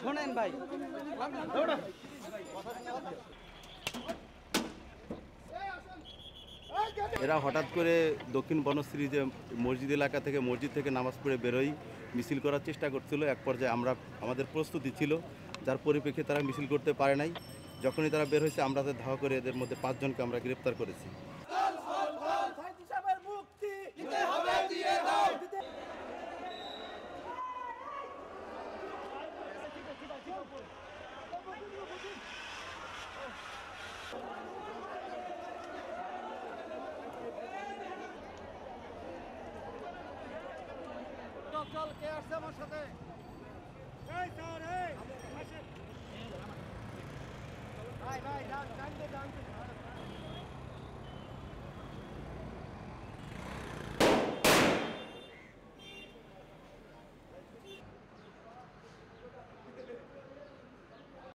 শোনেন ভাই, এরা হঠাৎ করে দক্ষিণ বনশ্রী যে মসজিদ এলাকা থেকে মসজিদ থেকে নামাজ পড়ে বেরোই মিছিল করার চেষ্টা করছিল। এক পর্যায়ে আমরা আমাদের প্রস্তুতি ছিল, যার পরিপ্রেক্ষিতে তারা মিছিল করতে পারে নাই। যখনই তারা বের হয়েছে আমরা ধাওয়া করে এদের মধ্যে 5 জনকে আমরা গ্রেপ্তার করেছি। চল কে আসছে আমার সাথে? ভাই ভাই,